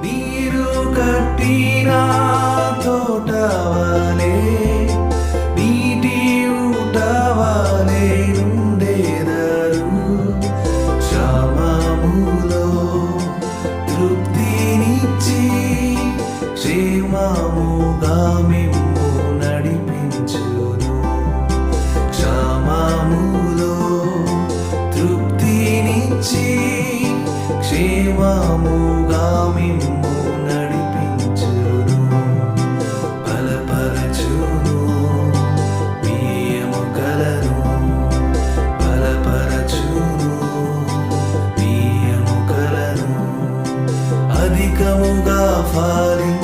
నీరు కట్టిన తోటవలే నీటి ఊటవలే నుండేదరు క్షమములో తృప్తినిచ్చి క్షేమముగా మిమ్ము నడిపించును క్షమములో తృప్తినిచ్చి క్షేమముగా మిమ్ము నడిపించును బలపరచును మీ ఎముకలను బలపరచును మీ ఎముకలను అధికముగా ఫలించు